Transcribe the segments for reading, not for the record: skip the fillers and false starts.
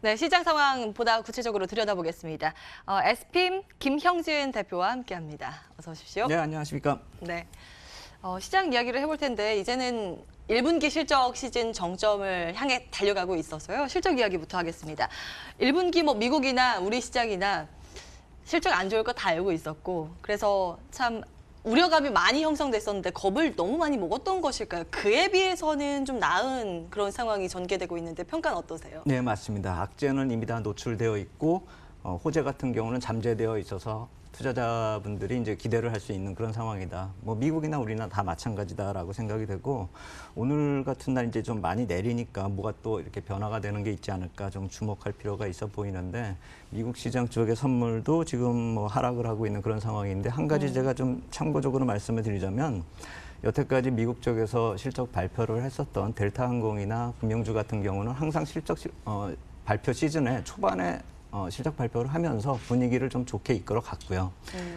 네, 시장 상황 보다 구체적으로 들여다보겠습니다. SPIM 김형진 대표와 함께합니다. 어서 오십시오. 네, 안녕하십니까. 네, 시장 이야기를 해볼 텐데 이제는 1분기 실적 시즌 정점을 향해 달려가고 있어서요. 실적 이야기부터 하겠습니다. 1분기 미국이나 우리 시장이나 실적 안 좋을 거 다 알고 있었고 그래서 참 우려감이 많이 형성됐었는데 겁을 너무 많이 먹었던 것일까요? 그에 비해서는 좀 나은 그런 상황이 전개되고 있는데 평가는 어떠세요? 네, 맞습니다. 악재는 이미 다 노출되어 있고 호재 같은 경우는 잠재되어 있어서 투자자분들이 이제 기대를 할 수 있는 그런 상황이다. 미국이나 우리나 다 마찬가지다라고 생각이 되고 오늘 같은 날 이제 좀 많이 내리니까 뭐가 또 이렇게 변화가 되는 게 있지 않을까 좀 주목할 필요가 있어 보이는데 미국 시장 쪽의 선물도 지금 하락을 하고 있는 그런 상황인데 한 가지 제가 좀 참고적으로 말씀을 드리자면 여태까지 미국 쪽에서 실적 발표를 했었던 델타항공이나 금융주 같은 경우는 항상 실적 발표 시즌에 초반에 실적 발표를 하면서 분위기를 좀 좋게 이끌어 갔고요.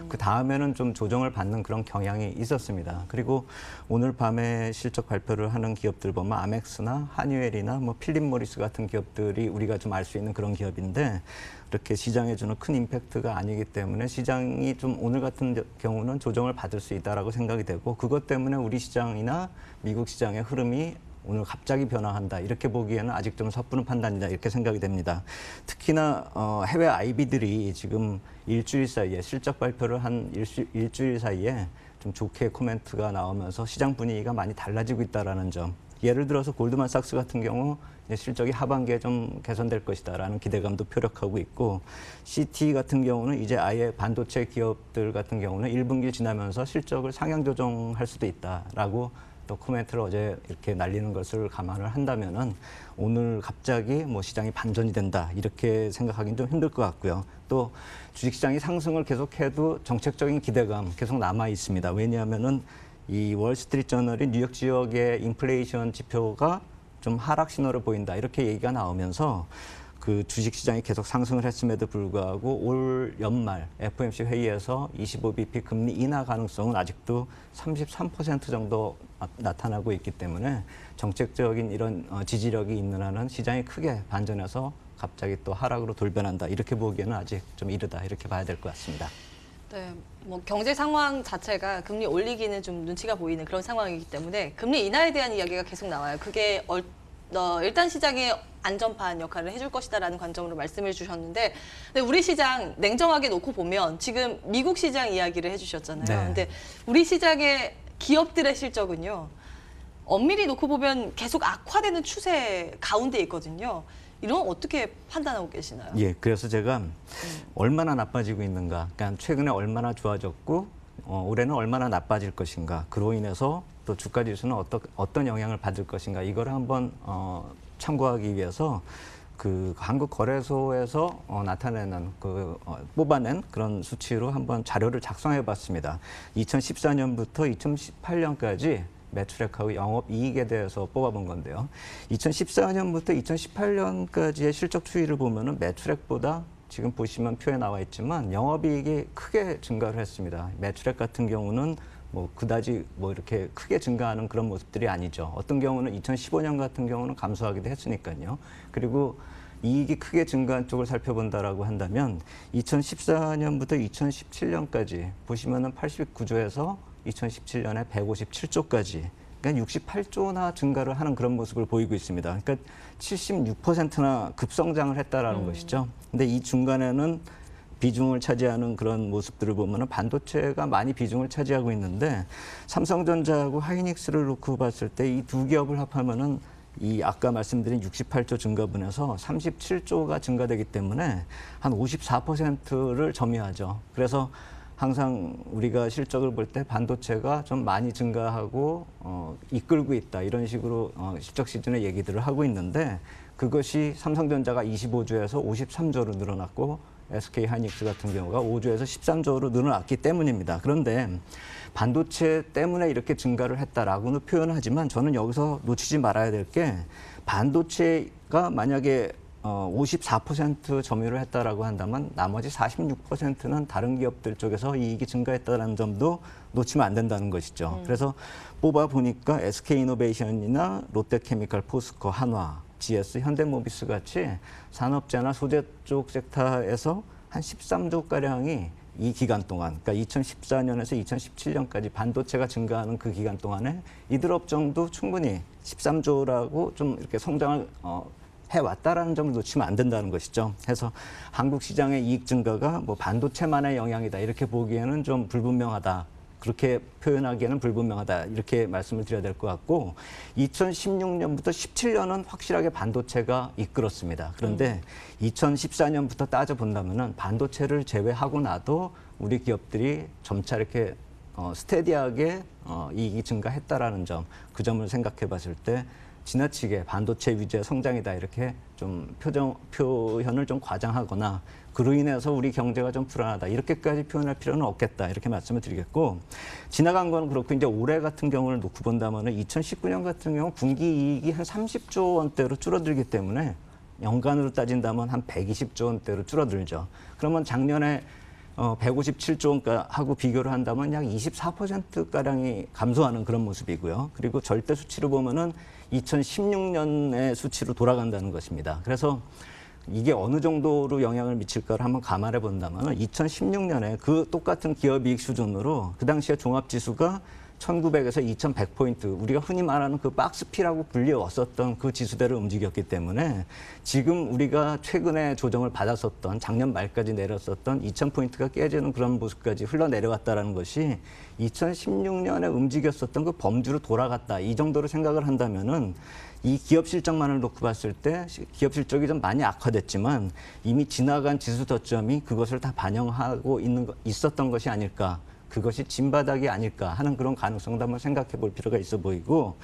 그 다음에는 좀 조정을 받는 그런 경향이 있었습니다. 그리고 오늘 밤에 실적 발표를 하는 기업들 보면 아멕스나 하니웰이나 필립 모리스 같은 기업들이 우리가 좀 알 수 있는 그런 기업인데 이렇게 시장에 주는 큰 임팩트가 아니기 때문에 시장이 좀 오늘 같은 경우는 조정을 받을 수 있다라고 생각이 되고 그것 때문에 우리 시장이나 미국 시장의 흐름이 오늘 갑자기 변화한다 이렇게 보기에는 아직 좀 섣부른 판단이다 이렇게 생각이 됩니다. 특히나 해외 IB들이 지금 일주일 사이에 실적 발표를 한 일주일 사이에 좀 좋게 코멘트가 나오면서 시장 분위기가 많이 달라지고 있다라는 점. 예를 들어서 골드만삭스 같은 경우 실적이 하반기에 좀 개선될 것이다라는 기대감도 표력하고 있고 CT 같은 경우는 이제 아예 반도체 기업들 같은 경우는 1분기 지나면서 실적을 상향 조정할 수도 있다라고 또 코멘트를 어제 이렇게 날리는 것을 감안을 한다면은 오늘 갑자기 시장이 반전이 된다 이렇게 생각하기는 좀 힘들 것 같고요. 또 주식시장이 상승을 계속해도 정책적인 기대감 계속 남아 있습니다. 왜냐하면은 이 월스트리트저널이 뉴욕 지역의 인플레이션 지표가 좀 하락 신호를 보인다 이렇게 얘기가 나오면서 그 주식시장이 계속 상승을 했음에도 불구하고 올 연말 FOMC 회의에서 25bp 금리 인하 가능성은 아직도 33% 정도 나타나고 있기 때문에 정책적인 이런 지지력이 있는 한은 시장이 크게 반전해서 갑자기 또 하락으로 돌변한다 이렇게 보기에는 아직 좀 이르다 이렇게 봐야 될 것 같습니다. 네, 경제 상황 자체가 금리 올리기는 좀 눈치가 보이는 그런 상황이기 때문에 금리 인하에 대한 이야기가 계속 나와요. 그게 일단 시장의 안전판 역할을 해줄 것이다라는 관점으로 말씀을 주셨는데 근데 우리 시장 냉정하게 놓고 보면 지금 미국 시장 이야기를 해주셨잖아요. 네. 근데 우리 시장의 기업들의 실적은요. 엄밀히 놓고 보면 계속 악화되는 추세 가운데 있거든요. 이런 건 어떻게 판단하고 계시나요? 예, 그래서 제가 얼마나 나빠지고 있는가, 그러니까 최근에 얼마나 좋아졌고 올해는 얼마나 나빠질 것인가, 그로 인해서 또 주가 지수는 어떤 영향을 받을 것인가 이거를 한번 참고하기 위해서 그 한국거래소에서 나타내는 뽑아낸 그런 수치로 한번 자료를 작성해봤습니다. 2014년부터 2018년까지 매출액하고 영업이익에 대해서 뽑아본 건데요. 2014년부터 2018년까지의 실적 추이를 보면은 매출액보다 지금 보시면 표에 나와 있지만 영업이익이 크게 증가를 했습니다. 매출액 같은 경우는 그다지 이렇게 크게 증가하는 그런 모습들이 아니죠. 어떤 경우는 2015년 같은 경우는 감소하기도 했으니까요. 그리고 이익이 크게 증가한 쪽을 살펴본다라고 한다면 2014년부터 2017년까지 보시면은 89조에서 2017년에 157조까지 그러니까 68조나 증가를 하는 그런 모습을 보이고 있습니다. 그러니까 76%나 급성장을 했다라는 것이죠. 근데 이 중간에는 비중을 차지하는 그런 모습들을 보면은 반도체가 많이 비중을 차지하고 있는데 삼성전자하고 하이닉스를 놓고 봤을 때 이 두 기업을 합하면은 이 아까 말씀드린 68조 증가분에서 37조가 증가되기 때문에 한 54%를 점유하죠. 그래서 항상 우리가 실적을 볼 때 반도체가 좀 많이 증가하고 이끌고 있다 이런 식으로 실적 시즌의 얘기들을 하고 있는데 그것이 삼성전자가 25조에서 53조로 늘어났고 SK 하이닉스 같은 경우가 5조에서 13조로 늘어났기 때문입니다. 그런데 반도체 때문에 이렇게 증가를 했다라고는 표현하지만 저는 여기서 놓치지 말아야 될 게 반도체가 만약에 54% 점유를 했다라고 한다면 나머지 46%는 다른 기업들 쪽에서 이익이 증가했다는 점도 놓치면 안 된다는 것이죠. 그래서 뽑아 보니까 SK이노베이션이나 롯데케미칼, 포스코, 한화 GS, 현대모비스 같이 산업재나 소재 쪽 섹터에서 한 13조가량이 이 기간 동안, 그러니까 2014년에서 2017년까지 반도체가 증가하는 그 기간 동안에 이들 업종도 충분히 13조라고 좀 이렇게 성장을 해왔다라는 점을 놓치면 안 된다는 것이죠. 그래서 한국 시장의 이익 증가가 뭐 반도체만의 영향이다 이렇게 보기에는 좀 불분명하다. 그렇게 표현하기에는 불분명하다 이렇게 말씀을 드려야 될 것 같고 2016년부터 17년은 확실하게 반도체가 이끌었습니다. 그런데 2014년부터 따져본다면 반도체를 제외하고 나도 우리 기업들이 점차 이렇게 스테디하게 이익이 증가했다라는 점, 그 점을 생각해 봤을 때 지나치게 반도체 위주의 성장이다 이렇게 좀 표현을 좀 과장하거나 그로 인해서 우리 경제가 좀 불안하다 이렇게까지 표현할 필요는 없겠다 이렇게 말씀을 드리겠고 지나간 건 그렇고 이제 올해 같은 경우를 놓고 본다면은 2019년 같은 경우 분기 이익이 한 30조 원대로 줄어들기 때문에 연간으로 따진다면 한 120조 원대로 줄어들죠. 그러면 작년에 157조 원하고 비교를 한다면 약 24%가량이 감소하는 그런 모습이고요. 그리고 절대 수치로 보면은 2016년의 수치로 돌아간다는 것입니다. 그래서 이게 어느 정도로 영향을 미칠까를 한번 감안해 본다면 2016년에 그 똑같은 기업이익 수준으로 그 당시에 종합지수가 1900에서 2100포인트 우리가 흔히 말하는 그 박스피라고 불리웠었던 그 지수대로 움직였기 때문에 지금 우리가 최근에 조정을 받았었던 작년 말까지 내렸었던 2000포인트가 깨지는 그런 모습까지 흘러내려왔다는 것이 2016년에 움직였었던 그 범주로 돌아갔다. 이 정도로 생각을 한다면은 이 기업 실적만을 놓고 봤을 때 기업 실적이 좀 많이 악화됐지만 이미 지나간 지수 저점이 그것을 다 반영하고 있었던 것이 아닐까. 그것이 진바닥이 아닐까 하는 그런 가능성도 한번 생각해 볼 필요가 있어 보이고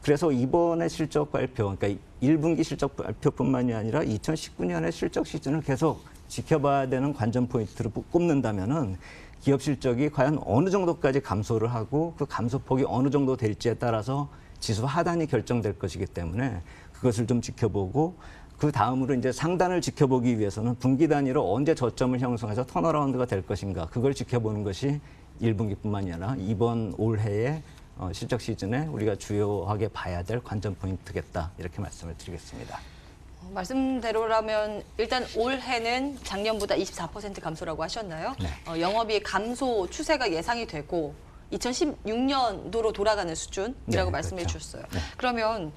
그래서 이번에 실적 발표, 그러니까 1분기 실적 발표뿐만이 아니라 2019년의 실적 시즌을 계속 지켜봐야 되는 관전 포인트로 꼽는다면은 기업 실적이 과연 어느 정도까지 감소를 하고 그 감소폭이 어느 정도 될지에 따라서 지수 하단이 결정될 것이기 때문에 그것을 좀 지켜보고 그 다음으로 이제 상단을 지켜보기 위해서는 분기 단위로 언제 저점을 형성해서 턴어라운드가 될 것인가 그걸 지켜보는 것이 1분기뿐만이 아니라 이번 올해의 실적 시즌에 우리가 주요하게 봐야 될 관전 포인트겠다 이렇게 말씀을 드리겠습니다. 말씀대로라면 일단 올해는 작년보다 24% 감소라고 하셨나요? 네. 영업이익 감소 추세가 예상이 되고 2016년도로 돌아가는 수준이라고 네, 말씀해 그렇죠. 주셨어요. 네. 그러면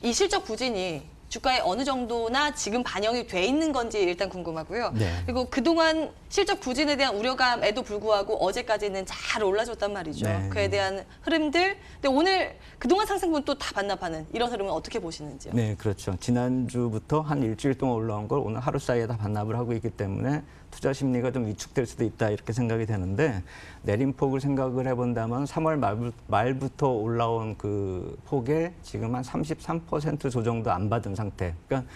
이 실적 부진이 주가에 어느 정도나 지금 반영이 돼 있는 건지 일단 궁금하고요. 네. 그리고 그동안 실적 부진에 대한 우려감에도 불구하고 어제까지는 잘 올라줬단 말이죠. 네. 그에 대한 흐름들. 근데 오늘 그동안 상승분 또 다 반납하는 이런 흐름은 어떻게 보시는지요? 네, 그렇죠. 지난주부터 한 일주일 동안 올라온 걸 오늘 하루 사이에 다 반납을 하고 있기 때문에 투자 심리가 좀 위축될 수도 있다 이렇게 생각이 되는데 내림폭을 생각을 해본다면 3월 말부터 올라온 그 폭에 지금 한 33% 조정도 안 받은 상태. 그러니까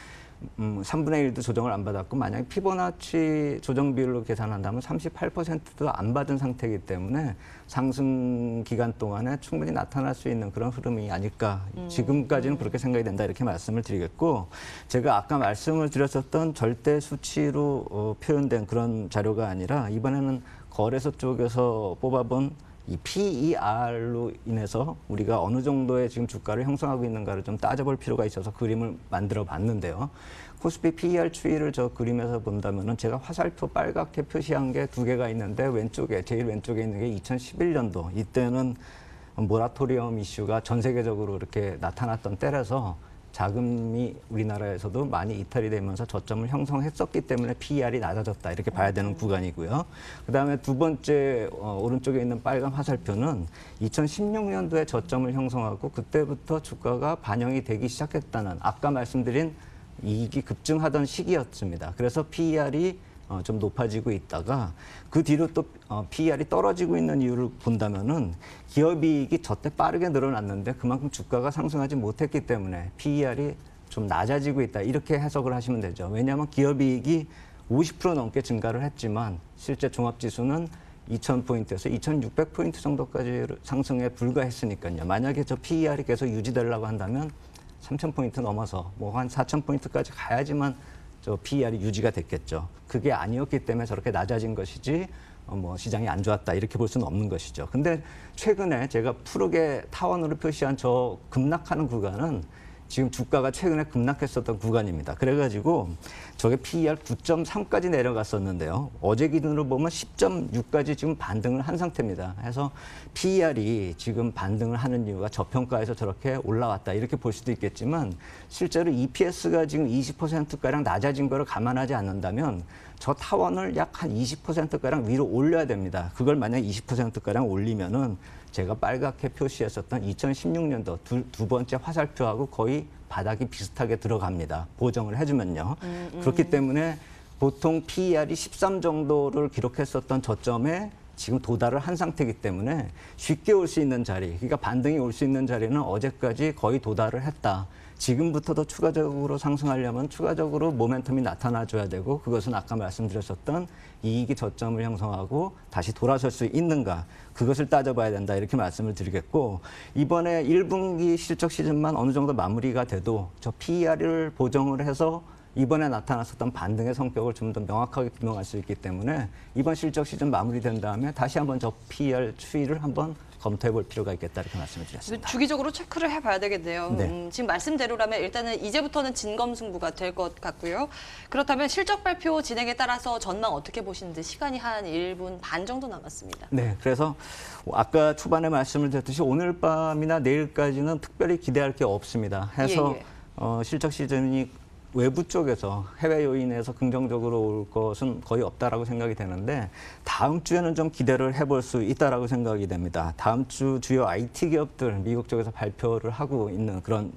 3분의 1도 조정을 안 받았고 만약에 피보나치 조정 비율로 계산한다면 38%도 안 받은 상태이기 때문에 상승 기간 동안에 충분히 나타날 수 있는 그런 흐름이 아닐까. 지금까지는 그렇게 생각이 된다 이렇게 말씀을 드리겠고 제가 아까 말씀을 드렸었던 절대 수치로 표현된 그런 자료가 아니라 이번에는 거래소 쪽에서 뽑아본 이 PER로 인해서 우리가 어느 정도의 지금 주가를 형성하고 있는가를 좀 따져볼 필요가 있어서 그림을 만들어 봤는데요. 코스피 PER 추이를 저 그림에서 본다면은 제가 화살표 빨갛게 표시한 게 두 개가 있는데 제일 왼쪽에 있는 게 2011년도. 이때는 모라토리엄 이슈가 전 세계적으로 이렇게 나타났던 때라서 자금이 우리나라에서도 많이 이탈이 되면서 저점을 형성했었기 때문에 PER이 낮아졌다 이렇게 봐야 되는 구간이고요. 그다음에 두 번째 오른쪽에 있는 빨간 화살표는 2016년도에 저점을 형성하고 그때부터 주가가 반영이 되기 시작했다는 아까 말씀드린 이익이 급증하던 시기였습니다. 그래서 PER이 좀 높아지고 있다가 그 뒤로 또 PER이 떨어지고 있는 이유를 본다면은 기업이익이 저때 빠르게 늘어났는데 그만큼 주가가 상승하지 못했기 때문에 PER이 좀 낮아지고 있다 이렇게 해석을 하시면 되죠. 왜냐하면 기업이익이 50% 넘게 증가를 했지만 실제 종합지수는 2,000포인트에서 2,600포인트 정도까지 상승에 불과했으니까요. 만약에 저 PER이 계속 유지되려고 한다면 3,000포인트 넘어서 뭐 한 4,000포인트까지 가야지만 저 PER이 유지가 됐겠죠. 그게 아니었기 때문에 저렇게 낮아진 것이지 뭐 시장이 안 좋았다 이렇게 볼 수는 없는 것이죠. 근데 최근에 제가 푸르게 타원으로 표시한 저 급락하는 구간은 지금 주가가 최근에 급락했었던 구간입니다. 그래가지고 저게 PER 9.3까지 내려갔었는데요. 어제 기준으로 보면 10.6까지 지금 반등을 한 상태입니다. 해서 PER이 지금 반등을 하는 이유가 저평가에서 저렇게 올라왔다 이렇게 볼 수도 있겠지만 실제로 EPS가 지금 20%가량 낮아진 거를 감안하지 않는다면 저 타원을 약 한 20%가량 위로 올려야 됩니다. 그걸 만약 20%가량 올리면은 제가 빨갛게 표시했었던 2016년도 두 번째 화살표하고 거의 바닥이 비슷하게 들어갑니다. 보정을 해주면요. 그렇기 때문에 보통 PER이 13 정도를 기록했었던 저점에 지금 도달을 한 상태이기 때문에 쉽게 올 수 있는 자리, 그러니까 반등이 올 수 있는 자리는 어제까지 거의 도달을 했다. 지금부터 더 추가적으로 상승하려면 추가적으로 모멘텀이 나타나줘야 되고 그것은 아까 말씀드렸었던 이익이 저점을 형성하고 다시 돌아설 수 있는가 그것을 따져봐야 된다 이렇게 말씀을 드리겠고 이번에 1분기 실적 시즌만 어느 정도 마무리가 돼도 저 PER을 보정을 해서 이번에 나타났었던 반등의 성격을 좀 더 명확하게 규명할 수 있기 때문에 이번 실적 시즌 마무리된 다음에 다시 한번 저 PER 추이를 한번 검토해 볼 필요가 있겠다 이렇게 말씀을 드렸습니다. 주기적으로 체크를 해봐야 되겠네요. 네. 지금 말씀대로라면 일단은 이제부터는 진검승부가 될 것 같고요. 그렇다면 실적 발표 진행에 따라서 전망 어떻게 보시는지 시간이 한 1분 반 정도 남았습니다. 네, 그래서 아까 초반에 말씀을 드렸듯이 오늘 밤이나 내일까지는 특별히 기대할 게 없습니다. 해서 실적 시즌이 외부 쪽에서 해외 요인에서 긍정적으로 올 것은 거의 없다라고 생각이 되는데 다음 주에는 좀 기대를 해볼 수 있다라고 생각이 됩니다. 다음 주 주요 IT 기업들 미국 쪽에서 발표를 하고 있는 그런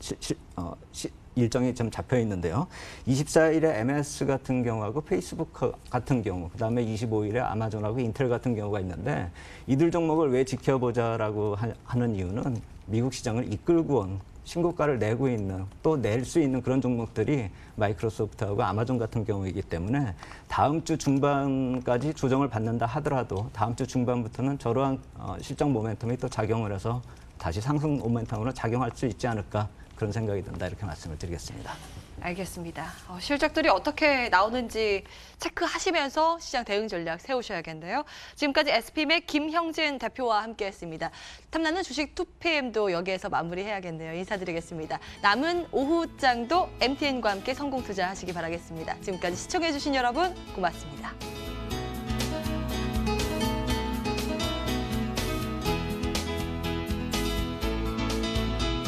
일정이 좀 잡혀 있는데요. 24일에 MS 같은 경우하고 페이스북 같은 경우, 그다음에 25일에 아마존하고 인텔 같은 경우가 있는데 이들 종목을 왜 지켜보자라고 하는 이유는 미국 시장을 이끌고 온 신고가를 내고 있는 또 낼 수 있는 그런 종목들이 마이크로소프트하고 아마존 같은 경우이기 때문에 다음 주 중반까지 조정을 받는다 하더라도 다음 주 중반부터는 저러한 실적 모멘텀이 또 작용을 해서 다시 상승 모멘텀으로 작용할 수 있지 않을까 그런 생각이 든다 이렇게 말씀을 드리겠습니다. 알겠습니다. 실적들이 어떻게 나오는지 체크하시면서 시장 대응 전략 세우셔야겠는데요. 지금까지 SPM의 김형진 대표와 함께했습니다. 탐나는 주식 2PM도 여기에서 마무리해야겠네요. 인사드리겠습니다. 남은 오후장도 MTN과 함께 성공 투자하시기 바라겠습니다. 지금까지 시청해주신 여러분 고맙습니다.